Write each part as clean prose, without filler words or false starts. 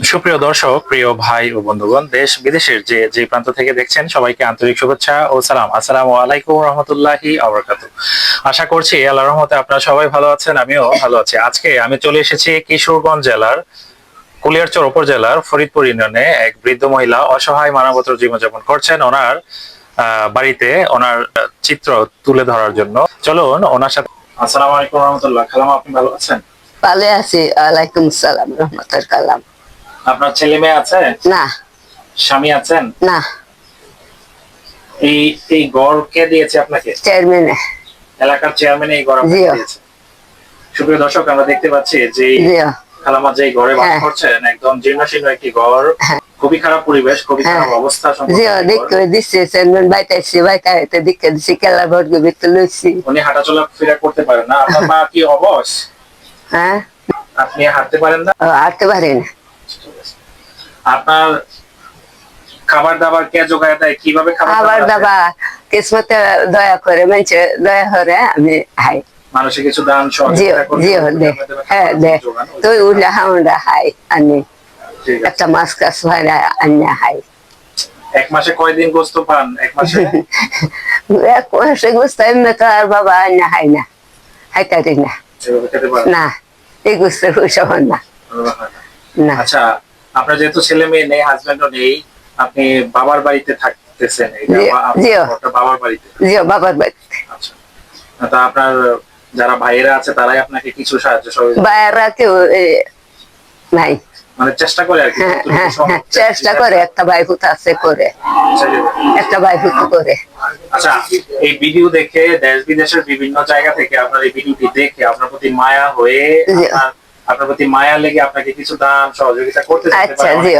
সুপ্রিয় দর্শক, প্রিয় ভাই ও বন্ধুগণ, দেশ বিদেশের যে যে প্রান্ত থেকে দেখছেন সবাইকে আন্তরিক শুভেচ্ছা ও সালাম। আসসালামু আলাইকুম রহমতুল্লাহি আবরাকাতু। আশা করছি আল্লাহর রহমতে আপনারা সবাই ভালো আছেন, আমিও ভালো আছি। আজকে আমি চলে এসেছি কিশোরগঞ্জ জেলার কুলিয়ারচর উপজেলার ফরিদপুর ইউনিয়নে। এক বৃদ্ধ মহিলা অসহায় মানবতার জীবনযাপন করছেন। ওনার বাড়িতে ওনার চিত্র তুলে ধরার জন্য চলুন ওনার সাথে। আসসালামু আলাইকুম রহমতুল্লাহ। খালামা, আপনি ভালো আছেন? ভালো আছি, ওয়ালাইকুম সালাম রহমতুল কালাম। আপনার ছেলে মেয়ে আছে? না। স্বামী আছেন? না। এই এই গড় কে দিয়েছে আপনাকে? চেয়ারম্যান। এলাকার চেয়ারম্যান এই গড় আপনাকে দিয়েছে। সুপ্রিয় দর্শক, আমরা দেখতে পাচ্ছি যে খালামা যে ঘরে বাস করছেন একদম জীর্ণশীর্ণ একটি ঘর, খুবই খারাপ পরিবেশ, খুবই খারাপ অবস্থা। উনি হাঁটাচলা ফেরা করতে পারেন না। আপনার মা কি অবশ? হ্যাঁ। আপনি হাঁটতে পারেন না? হাঁটতে পারেন। আপনার খাবার দাবার কে জোগায় দেয়? কিভাবে খাবার দাবার কিসমতে দয়া করে, মানুষে দয়া করে আমি হাই মানুষের কিছু দান সহযোগিতা করে। হ্যাঁ দে তুই উঠলে হাউন্ডা হাই আনি একটা মাছ কাছ আনি হাই। এক মাসে কয়দিন গোস্ত পান? এক মাসে এক মাসে গোস্ত এমনি তো আর বাবা আনি হাই না, হাইতারি না। না, এই গোস্ত পয়সা হন না। আচ্ছা, আপনার যেহেতু ছেলে মেয়ে নেই, হাজবেন্ডও নেই, আপনি বাবার বাড়িতে থাকতেছেন? বাবার বাড়িতে? জি, বাবার বাড়িতে। আচ্ছা, তা আপনার যারা ভাইয়েরা আছে তারাই আপনাকে কিছু সাহায্য সহযোগিতা? ভাইয়েরা কেউ নাই, মানে চেষ্টা করে আর কি। চেষ্টা করে, একটা ভাই ফুট আছে করে, একটা ভাই ফুট করে। আচ্ছা, এই ভিডিও দেখে দেশ বিদেশের বিভিন্ন জায়গা থেকে আপনার এই ভিডিওটি দেখে আপনার প্রতি মায়া হয়ে, আপনার প্রতি মায়া লেগে আপনাকে কিছু দান সহযোগিতা করতে চাইতে পারে।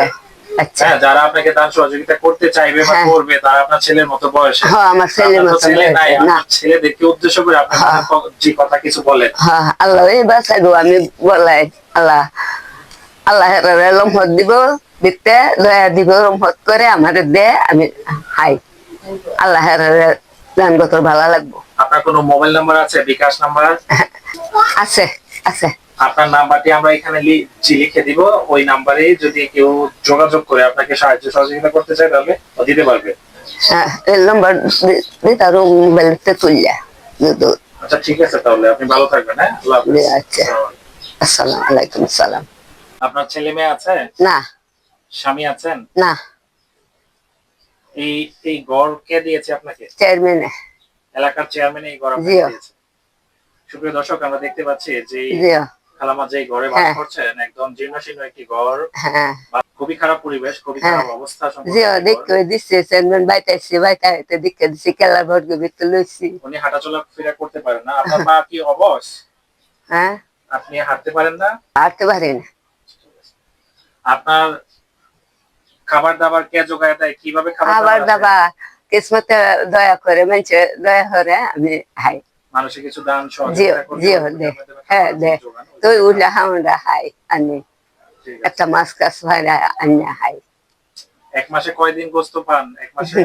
আচ্ছা, যারা আপনাকে দান সহযোগিতা করতে চাইবে বা করবে তারা আপনার ছেলের মতো বয়সে। আমার ছেলের মতো ছেলে নাই, আপনার ছেলেদেরকে উদ্দেশ্য করে আপনি যে কথা কিছু বলেন। আল্লাহ বাঁচাইবো, আমি বলাই আল্লাহ আল্লাহ রহমত দিব, দেখতে দয়া দিব, রহমত করে আমাদের দে, আমি হাই আল্লাহ গান গত ভালো লাগবো। আপনার কোনো মোবাইল নাম্বার আছে? বিকাশ নাম্বার আছে? আছে। আপনার নাম্বারটি আমরা এখানে লিখে দিব। ওই নাম্বারে যদি কেউ যোগাযোগ করে আপনাকে সাহায্য সহযোগিতা করতে চায় তাহলে দিতে পারবে। হ্যাঁ, এই নাম্বার তার মোবাইলতে তুললা। আচ্ছা, ঠিক আছে, তাহলে আপনি ভালো থাকবেন। হ্যাঁ, আল্লাহ হাফেজ। আচ্ছা, আসসালামু আলাইকুম। সালাম। আপনার ছেলে মেয়ে আছে? না। স্বামী আছেন? না। এই এই গড় কে দিয়েছে আপনাকে? চেয়ারম্যান। এলাকার চেয়ারম্যান এই গড় আপনাকে দিয়েছে। সুপ্রিয় দর্শক, আমরা দেখতে পাচ্ছি যে খালামা যে ঘরে বাস করছেন একদম জীর্ণশীর্ণ একটি ঘর, খুবই খারাপ পরিবেশ, খুবই খারাপ অবস্থা। উনি হাঁটাচলা ফেরা করতে পারেন না। আপনার মা কি অবশ? হ্যাঁ। আপনি হাঁটতে পারেন না? হাঁটতে পারেন। আপনার খাবার দাবার কে জোগায় দেয়? কিভাবে খাবার দাবার কিসমতে দয়া করে, মানুষে দয়া করে আমি হাই মানুষের কিছু দান সহযোগিতা করে। হ্যাঁ দে তুই উঠলে হাউন্ডা হাই আনি একটা মাছ কাছ আনি হাই। এক মাসে কয়দিন গোস্ত পান? এক মাসে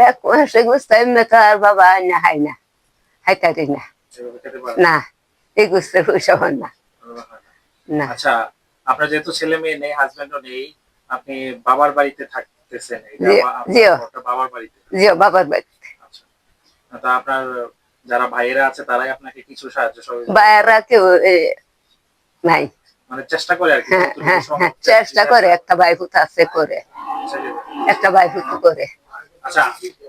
এক মাসে গোস্ত এমনি তো আর বাবা আনি হাই না, হাইতারি না। না, এই গোস্ত পয়সা হন না। আচ্ছা, আপনার যেহেতু ছেলে মেয়ে নেই, হাজবেন্ডও নেই, আপনি বাবার বাড়িতে থাকতেছেন? বাবার বাড়িতে? জি, বাবার বাড়িতে। আচ্ছা, তা আপনার যারা ভাইয়েরা আছে তারাই আপনাকে কিছু সাহায্য সহযোগিতা? ভাইয়েরা কেউ নাই, মানে চেষ্টা করে আর কি। চেষ্টা করে, একটা ভাই ফুট আছে করে, একটা ভাই ফুট করে। আচ্ছা,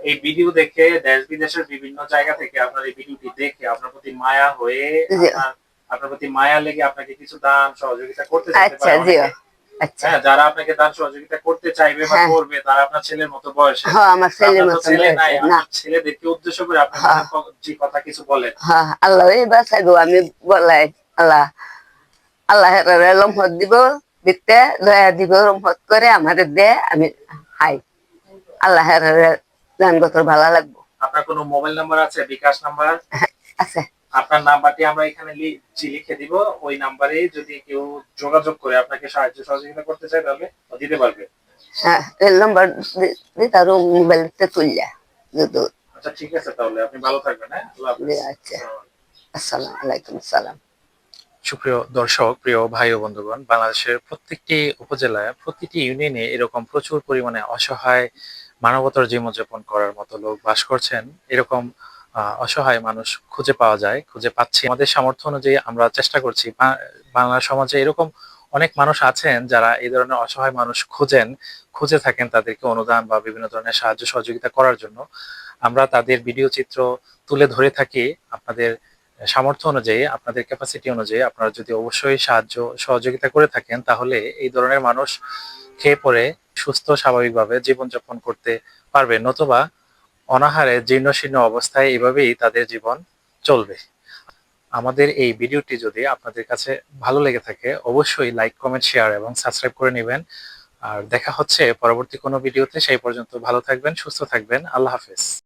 এই ভিডিও দেখে দেশ বিদেশের বিভিন্ন জায়গা থেকে আপনার এই ভিডিওটি দেখে আপনার প্রতি মায়া হয়ে, আপনার প্রতি মায়া লেগে আপনাকে কিছু দান সহযোগিতা করতে চাইতে পারে। আচ্ছা, যারা আপনাকে দান সহযোগিতা করতে চাইবে বা করবে তারা আপনার ছেলের মতো বয়সে। আমার ছেলের মতো ছেলে নাই, আপনার ছেলেদেরকে উদ্দেশ্য করে আপনি যে কথা কিছু বলেন। আল্লাহ বাঁচাইবো, আমি বলাই আল্লাহ আল্লাহ রহমত দিব, দেখতে দয়া দিব, রহমত করে আমাদের দে, আমি হাই আল্লাহ গান গত ভালো লাগবো। আপনার কোনো মোবাইল নাম্বার আছে? বিকাশ নাম্বার আছে? আপনার নাম্বারটি আমরা এখানে লিখে দিব। ওই নাম্বারে যদি কেউ যোগাযোগ করে আপনাকে সাহায্য সহযোগিতা করতে চায় তাহলে দিতে পারবে। হ্যাঁ, এই নাম্বার তার মোবাইলতে তুললা। আচ্ছা, ঠিক আছে, তাহলে আপনি ভালো থাকবেন। হ্যাঁ, আল্লাহ হাফেজ। আচ্ছা, আসসালামু আলাইকুম। সালাম। সুপ্রিয় দর্শক, প্রিয় ভাই ও বন্ধুগণ, বাংলাদেশের প্রত্যেকটি উপজেলায়, প্রতিটি ইউনিয়নে এরকম প্রচুর পরিমাণে অসহায় মানবতার জীবনযাপন করার মতো লোক বাস করছেন। এরকম অসহায় মানুষ খুঁজে পাওয়া যায়, খুঁজে পাচ্ছি। আমাদের সামর্থ্য অনুযায়ী আমরা চেষ্টা করছি। বাংলা সমাজে এরকম অনেক মানুষ আছেন যারা এই ধরনের অসহায় মানুষ খুঁজে থাকেন তাদেরকে অনুদান বা বিভিন্ন ধরনের সাহায্য সহযোগিতা করার জন্য। আমরা তাদের ভিডিও চিত্র তুলে ধরে থাকি। আপনাদের সামর্থ্য অনুযায়ী, আপনাদের ক্যাপাসিটি অনুযায়ী আপনারা যদি অবশ্যই সাহায্য সহযোগিতা করে থাকেন, তাহলে এই ধরনের মানুষ খেয়ে পরে সুস্থ স্বাভাবিকভাবে জীবনযাপন করতে পারবে, নতুবা অনাহারে জীর্ণশীর্ণ অবস্থায় এভাবেই তাদের জীবন চলবে। আমাদের এই ভিডিওটি যদি আপনাদের কাছে ভালো লেগে থাকে, অবশ্যই লাইক, কমেন্ট, শেয়ার এবং সাবস্ক্রাইব করে নেবেন। আর দেখা হচ্ছে পরবর্তী কোনো ভিডিওতে। সেই পর্যন্ত ভালো থাকবেন, সুস্থ থাকবেন। আল্লাহ হাফেজ।